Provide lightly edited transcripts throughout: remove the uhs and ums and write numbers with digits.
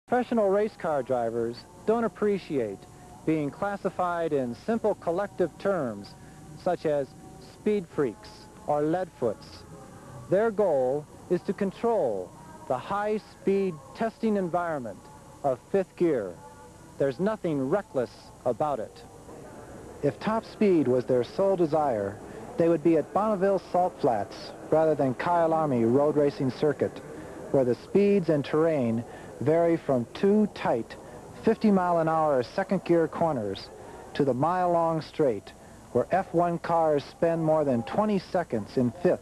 Professional race car drivers don't appreciate being classified in simple collective terms such as speed freaks or leadfoots. Their goal is to control the high-speed testing environment of fifth gear. There's nothing reckless about it. If top speed was their sole desire, they would be at Bonneville Salt Flats rather than Kyalami road racing circuit, where the speeds and terrain vary from two tight 50-mile-an-hour second-gear corners to the mile-long straight, where F1 cars spend more than 20 seconds in fifth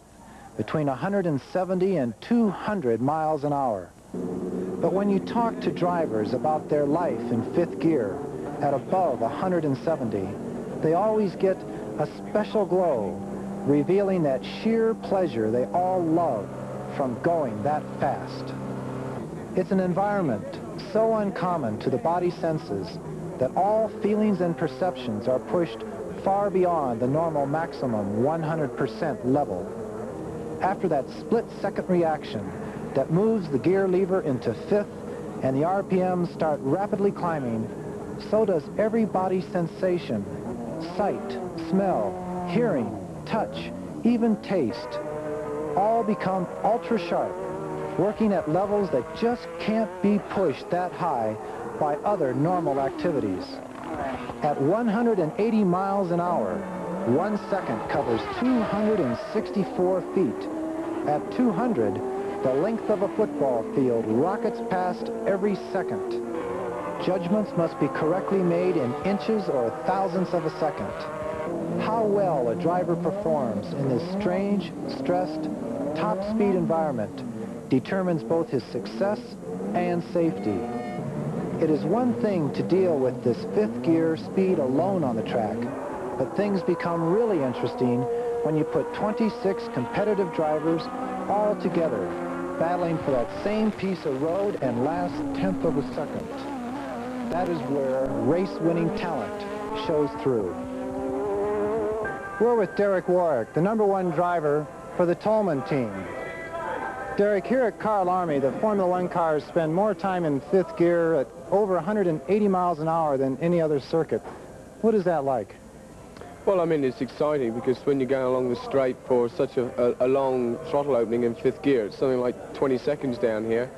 between 170 and 200 miles an hour. But when you talk to drivers about their life in fifth gear at above 170, they always get a special glow, revealing that sheer pleasure they all love from going that fast. It's an environment so uncommon to the body senses that all feelings and perceptions are pushed far beyond the normal maximum 100% level. After that split-second reaction that moves the gear lever into fifth and the RPMs start rapidly climbing, so does every body sensation, sight, smell, hearing, touch, even taste, all become ultra-sharp, working at levels that just can't be pushed that high by other normal activities. At 180 miles an hour, 1 second covers 264 feet. At 200, the length of a football field rockets past every second. Judgments must be correctly made in inches or thousandths of a second. How well a driver performs in this strange, stressed, top-speed environment determines both his success and safety. It is one thing to deal with this fifth gear speed alone on the track, but things become really interesting when you put 26 competitive drivers all together, battling for that same piece of road and last tenth of a second. That is where race-winning talent shows through. We're with Derek Warwick, the #1 driver for the Tolman team. Derek, here at Kyalami, the Formula One cars spend more time in fifth gear at over 180 miles an hour than any other circuit. What is that like? Well, I mean, it's exciting because when you're going along the straight for such a long throttle opening in fifth gear, it's something like 20 seconds down here.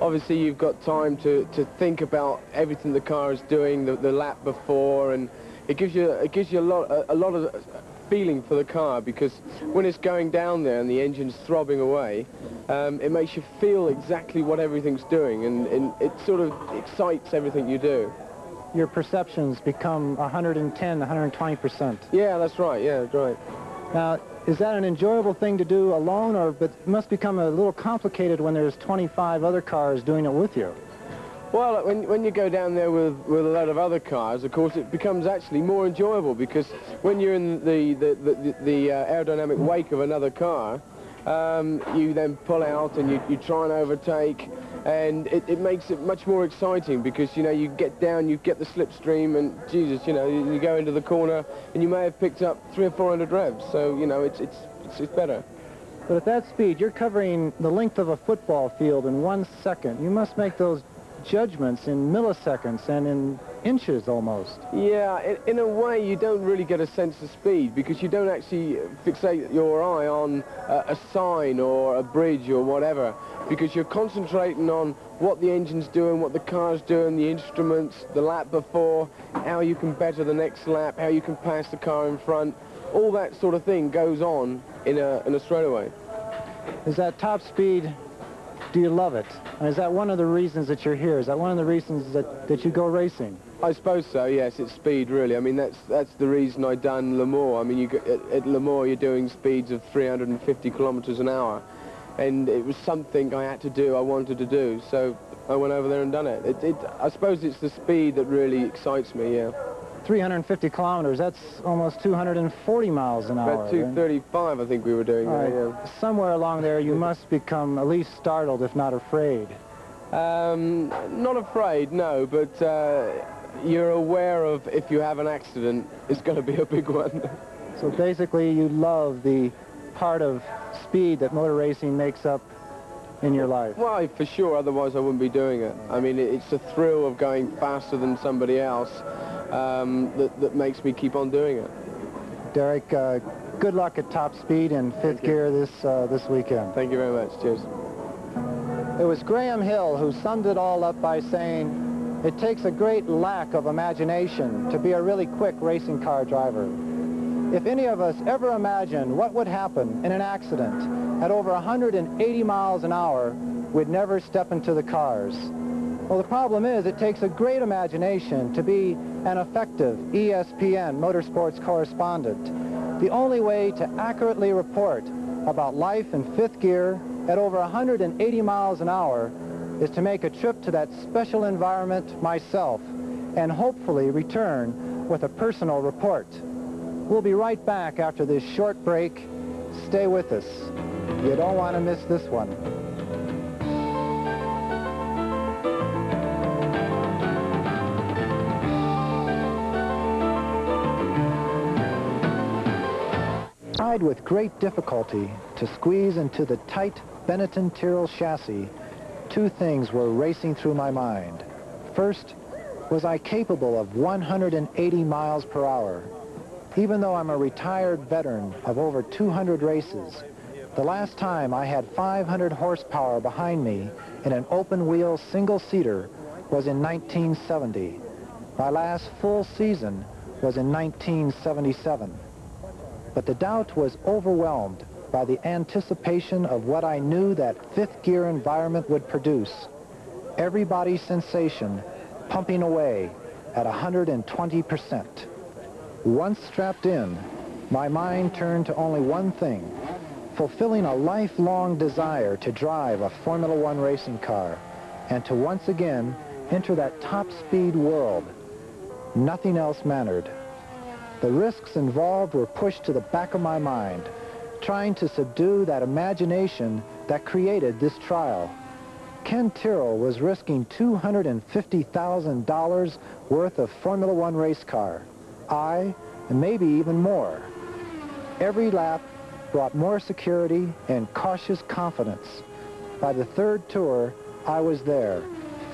Obviously, you've got time to think about everything the car is doing, the lap before, and it gives you a lot of feeling for the car, because when it's going down there and the engine's throbbing away, it makes you feel exactly what everything's doing, and it sort of excites everything you do. Your perceptions become 110, 120%. Yeah, that's right. Yeah, that's right. Now, is that an enjoyable thing to do alone, or but it must become a little complicated when there's 25 other cars doing it with you? Well, when you go down there with a lot of other cars, of course, it becomes actually more enjoyable, because when you're in the aerodynamic wake of another car, you then pull out and you try and overtake, and it makes it much more exciting, because, you know, you get down, you get the slipstream, and Jesus, you know, you go into the corner and you may have picked up 300 or 400 revs, so, you know, it's better. But at that speed, you're covering the length of a football field in 1 second. You must make those judgments in milliseconds and in inches almost. Yeah, in a way you don't really get a sense of speed, because you don't actually fixate your eye on a sign or a bridge or whatever, because you're concentrating on what the engine's doing, what the car's doing, the instruments, the lap before, how you can better the next lap, how you can pass the car in front. All that sort of thing goes on in a straightaway. Is that top speed, do you love it? And is that one of the reasons that you're here? Is that one of the reasons that you go racing? I suppose so, yes. It's speed, really. I mean, that's the reason I done Le Mans. I mean, at Le Mans you're doing speeds of 350 kilometers an hour, and it was something I had to do, I wanted to do, so I went over there and done it. I suppose it's the speed that really excites me, yeah. 350 kilometers, that's almost 240 miles an hour. About 235, I think we were doing there, yeah. Somewhere along there you must become at least startled, if not afraid. Not afraid, no, but you're aware of, if you have an accident, it's going to be a big one. So basically you love the part of speed that motor racing makes up in your life? Well, for sure, otherwise I wouldn't be doing it. I mean, it's the thrill of going faster than somebody else that makes me keep on doing it. Derek, good luck at top speed in fifth gear this weekend. Thank you very much. Cheers. It was Graham Hill who summed it all up by saying, it takes a great lack of imagination to be a really quick racing car driver. If any of us ever imagined what would happen in an accident at over 180 miles an hour, we'd never step into the cars. Well, the problem is it takes a great imagination to be an effective ESPN motorsports correspondent. The only way to accurately report about life in fifth gear at over 180 miles an hour is to make a trip to that special environment myself and hopefully return with a personal report. We'll be right back after this short break. Stay with us. You don't want to miss this one. Tried with great difficulty to squeeze into the tight Benetton Tyrell chassis, two things were racing through my mind. First, was I capable of 180 miles per hour? Even though I'm a retired veteran of over 200 races, the last time I had 500 horsepower behind me in an open-wheel single-seater was in 1970. My last full season was in 1977. But the doubt was overwhelmed by the anticipation of what I knew that fifth gear environment would produce. Everybody's sensation pumping away at 120%. Once strapped in, my mind turned to only one thing, fulfilling a lifelong desire to drive a Formula One racing car and to once again enter that top speed world. Nothing else mattered. The risks involved were pushed to the back of my mind, trying to subdue that imagination that created this trial. Ken Tyrell was risking $250,000 worth of Formula One race car. And maybe even more. Every lap brought more security and cautious confidence. By the third tour, I was there,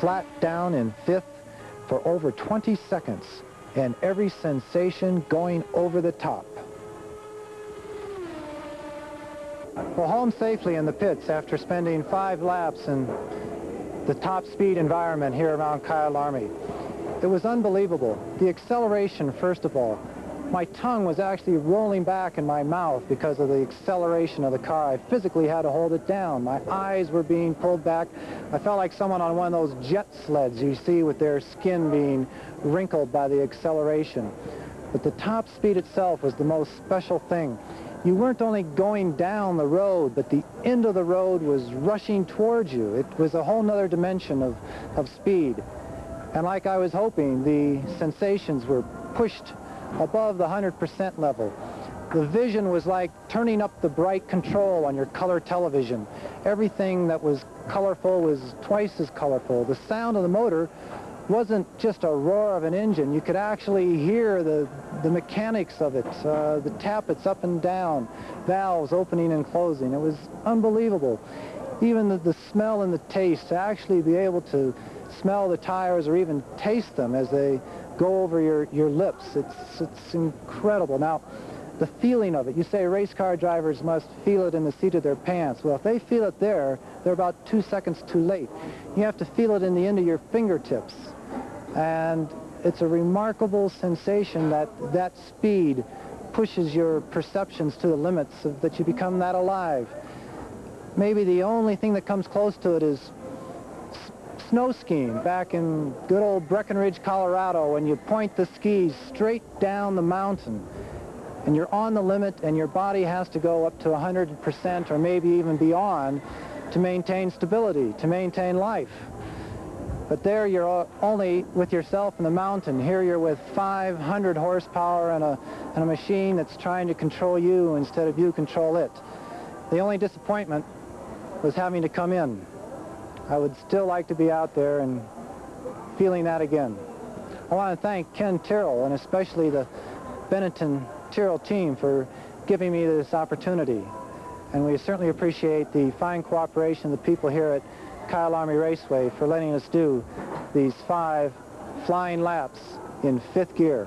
flat down in fifth for over 20 seconds, and every sensation going over the top. Well, home safely in the pits after spending 5 laps in the top speed environment here around Kyalami. It was unbelievable. The acceleration, first of all. My tongue was actually rolling back in my mouth because of the acceleration of the car. I physically had to hold it down. My eyes were being pulled back. I felt like someone on one of those jet sleds you see with their skin being wrinkled by the acceleration. But the top speed itself was the most special thing. You weren't only going down the road, but the end of the road was rushing towards you. It was a whole nother dimension of speed. And like I was hoping, the sensations were pushed above the 100% level. The vision was like turning up the bright control on your color television. Everything that was colorful was twice as colorful. The sound of the motor wasn't just a roar of an engine. You could actually hear the mechanics of it, the tappets up and down, valves opening and closing. It was unbelievable. Even the smell and the taste, to actually be able to smell the tires or even taste them as they go over your lips. It's incredible. Now, the feeling of it, you say race car drivers must feel it in the seat of their pants. Well, if they feel it there, they're about 2 seconds too late. You have to feel it in the end of your fingertips. And it's a remarkable sensation that speed pushes your perceptions to the limits that you become that alive. Maybe the only thing that comes close to it is snow skiing back in good old Breckenridge, Colorado, when you point the skis straight down the mountain and you're on the limit and your body has to go up to 100% or maybe even beyond to maintain stability, to maintain life. But there you're only with yourself in the mountain. Here you're with 500 horsepower and a machine that's trying to control you instead of you control it. The only disappointment was having to come in. I would still like to be out there and feeling that again. I want to thank Ken Tyrell and especially the Benetton Tyrell team for giving me this opportunity. And we certainly appreciate the fine cooperation of the people here at Kyalami Raceway for letting us do these 5 flying laps in 5th gear.